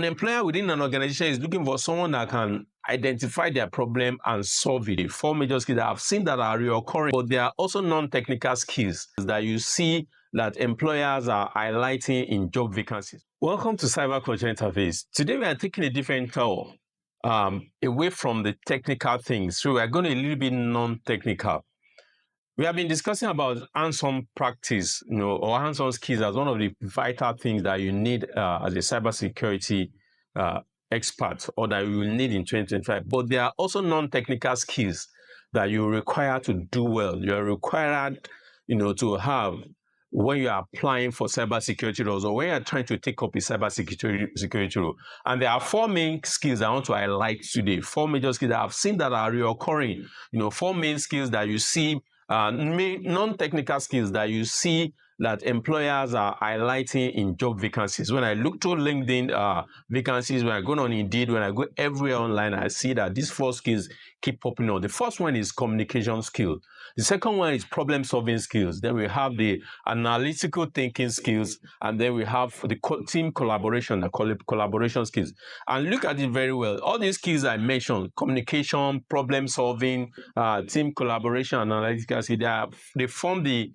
An employer within an organization is looking for someone that can identify their problem and solve it. Four major skills that I've seen that are recurring, but there are also non-technical skills that you see that employers are highlighting in job vacancies. Welcome to Cyber Culture Interface. Today we are taking a different tour away from the technical things. So we are going a little bit non-technical. We have been discussing about hands-on practice, or hands-on skills as one of the vital things that you need as a cybersecurity expert, or that you will need in 2025. But there are also non-technical skills that you require to do well. You are required, to have when you are applying for cybersecurity roles, or when you are trying to take up a cybersecurity role. And there are four main skills I want to highlight today. Four major skills that I've seen that are recurring. Four main skills that you see. Non-technical skills that you see that employers are highlighting in job vacancies. When I look through LinkedIn vacancies, when I go on Indeed, when I go everywhere online, I see that these four skills keep popping up. The first one is communication skill. The second one is problem-solving skills. Then we have the analytical thinking skills, and then we have the team collaboration, collaboration skills. And look at it very well. All these skills I mentioned, communication, problem-solving, team collaboration, analytical skills, they form the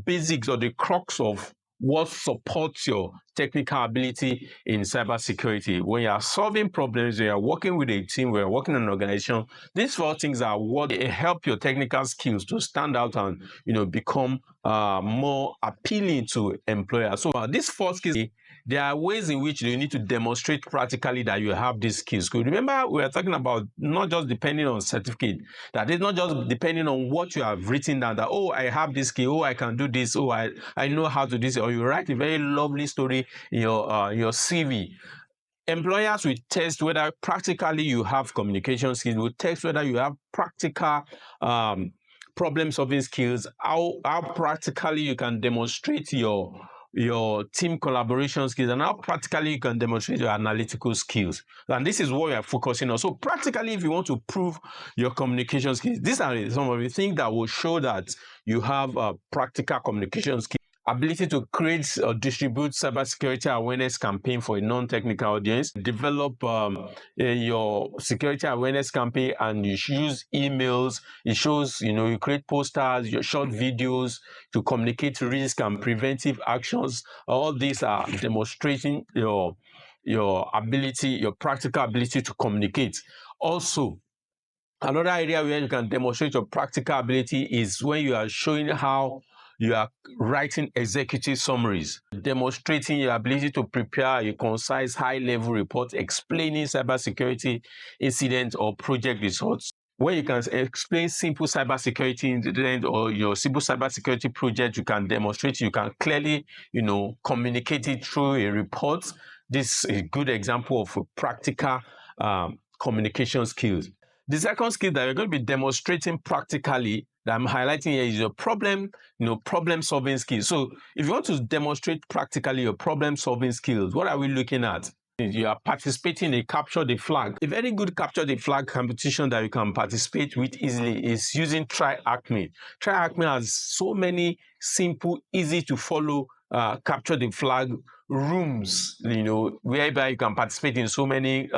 basics or the crux of what supports your technical ability in cybersecurity. When you are solving problems, when you are working with a team, when you are working in an organization, these four things are what help your technical skills to stand out and become more appealing to employers. So these four skills, there are ways in which you need to demonstrate practically that you have these skills. Because remember, we are talking about not just depending on certificate, that is not just depending on what you have written down, that, oh, I have this skill, oh, I can do this, oh, I know how to do this, or you write a very lovely story in your CV. Employers will test whether practically you have communication skills, will test whether you have practical problem-solving skills, how practically you can demonstrate your team collaboration skills, and how practically you can demonstrate your analytical skills. And this is what we are focusing on. So practically, if you want to prove your communication skills, these are some of the things that will show that you have practical communication skills. Ability to create or distribute cybersecurity awareness campaign for a non-technical audience. Develop your security awareness campaign, and you use emails. It shows, you create posters, your short videos to communicate risk and preventive actions. All these are demonstrating your ability, your practical ability to communicate. Also, another area where you can demonstrate your practical ability is when you are showing how you are writing executive summaries, demonstrating your ability to prepare a concise, high-level report explaining cybersecurity incident or project results. When you can explain simple cybersecurity incident or your simple cybersecurity project, you can demonstrate, you can clearly, communicate it through a report. This is a good example of a practical communication skills. The second skill that you're going to be demonstrating practically that I'm highlighting here is your problem-solving skills. So if you want to demonstrate practically your problem-solving skills, what are we looking at? You are participating in a capture the flag. A very good capture the flag competition that you can participate with easily is using TryAcme. TryAcme has so many simple, easy to follow capture the flag rooms, whereby you can participate in so many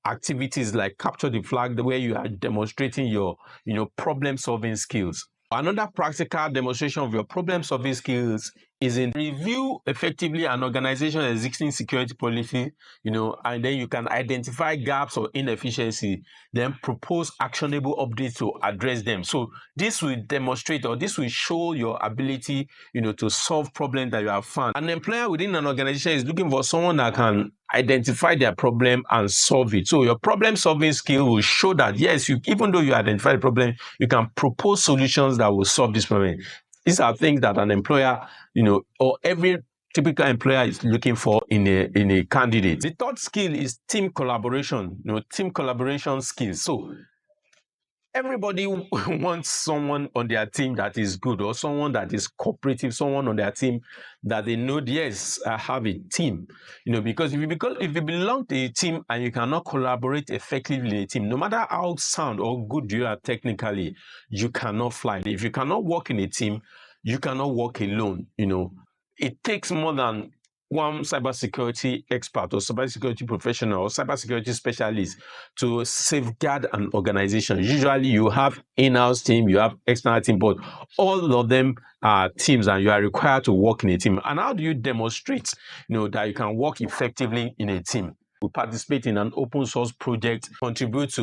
activities like capture the flag, where you are demonstrating your problem-solving skills. Another practical demonstration of your problem-solving skills is in review effectively an organization's existing security policy, and then you can identify gaps or inefficiency, then propose actionable updates to address them. So this will demonstrate, or this will show your ability, to solve problems that you have found. An employer within an organization is looking for someone that can identify their problem and solve it. So your problem-solving skill will show that, yes, even though you identify the problem, you can propose solutions that will solve this problem. These are things that an employer, or every typical employer is looking for in a candidate. The third skill is team collaboration, team collaboration skills. So everybody wants someone on their team that is good, or someone that is cooperative, someone on their team that they know, yes, I have a team. Because if you belong to a team and you cannot collaborate effectively in a team, no matter how sound or good you are technically, you cannot fly. If you cannot work in a team, you cannot work alone. It takes more than one cybersecurity expert or cybersecurity professional or cybersecurity specialist to safeguard an organization. Usually you have in-house team, you have external team, but all of them are teams and you are required to work in a team. And how do you demonstrate, that you can work effectively in a team? We participate in an open source project, contribute to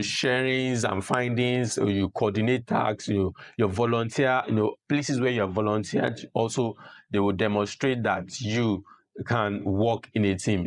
sharings and findings, or you coordinate tasks, you volunteer, places where you have volunteered. Also, they will demonstrate that you can work in a team.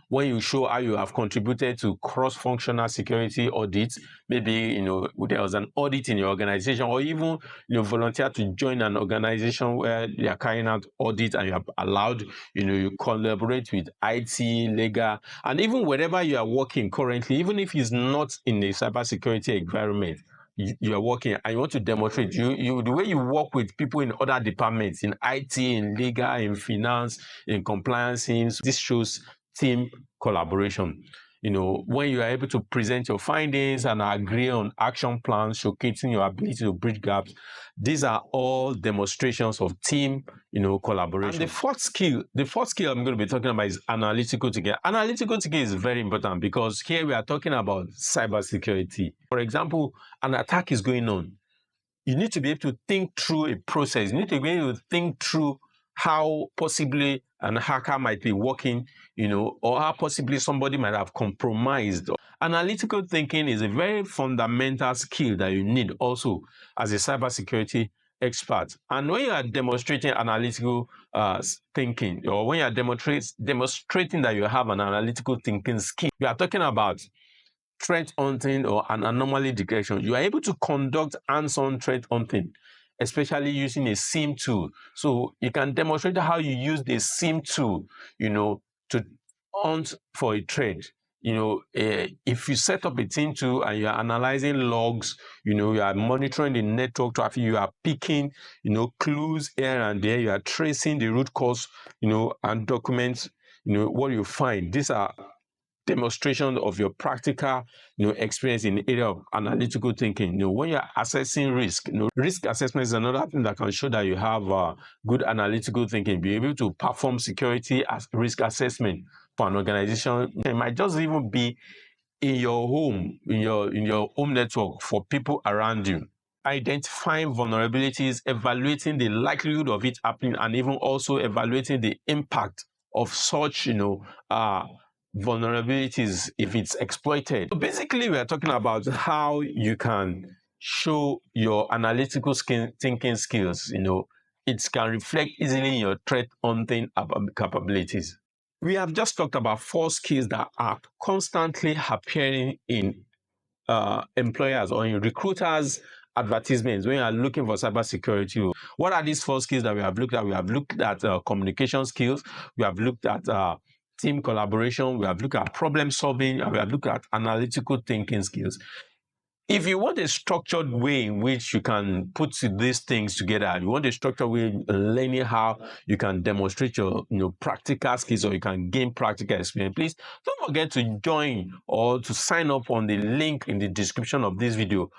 When you show how you have contributed to cross-functional security audits, maybe there was an audit in your organization, or even volunteer to join an organization where they are carrying out audit and you are allowed, you collaborate with IT, legal, and even wherever you are working currently, even if it's not in a cybersecurity environment, you are working and you want to demonstrate the way you work with people in other departments, in IT, in legal, in finance, in compliance teams. This shows team collaboration. When you are able to present your findings and agree on action plans, showcasing your ability to bridge gaps, these are all demonstrations of team, collaboration. And the fourth skill I'm going to be talking about is analytical thinking. Analytical thinking is very important because here we are talking about cybersecurity. For example, an attack is going on. You need to be able to think through a process. You need to be able to think through how possibly an hacker might be working, or how possibly somebody might have compromised. Analytical thinking is a very fundamental skill that you need also as a cybersecurity expert. And when you are demonstrating analytical thinking, or when you are demonstrating that you have an analytical thinking skill, you are talking about threat hunting or an anomaly detection. You are able to conduct hands-on threat hunting, especially using a SIM tool. So you can demonstrate how you use the SIM tool, to hunt for a threat. If you set up a SIM tool and you are analyzing logs, you are monitoring the network traffic, you are picking, clues here and there, you are tracing the root cause, and documents, what you find. These are demonstration of your practical experience in the area of analytical thinking. When you're assessing risk, risk assessment is another thing that can show that you have good analytical thinking. Be able to perform security as risk assessment for an organization. It might just even be in your home, in your home network, for people around you. Identifying vulnerabilities, evaluating the likelihood of it happening, and even also evaluating the impact of such vulnerabilities if it's exploited. So basically, we are talking about how you can show your analytical thinking skills. It can reflect easily in your threat hunting capabilities. We have just talked about 4 skills that are constantly appearing in employers or in recruiters' advertisements when you are looking for cybersecurity. What are these 4 skills that we have looked at? We have looked at communication skills. We have looked at team collaboration. We have looked at problem solving. And we have looked at analytical thinking skills. If you want a structured way in which you can put these things together, you want a structured way learning how you can demonstrate your practical skills, or you can gain practical experience, please don't forget to join or to sign up on the link in the description of this video.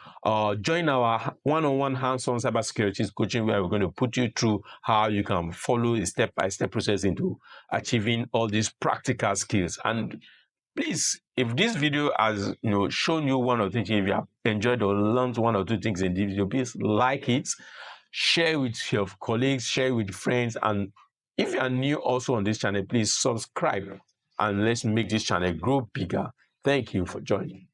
Join our one-on-one hands-on cybersecurity coaching, where we're going to put you through how you can follow a step-by-step process into achieving all these practical skills. And please, if this video has shown you one or two things, if you have enjoyed or learned one or two things in this video, please like it, share with your colleagues, share with friends, and if you are new also on this channel, please subscribe and let's make this channel grow bigger. Thank you for joining.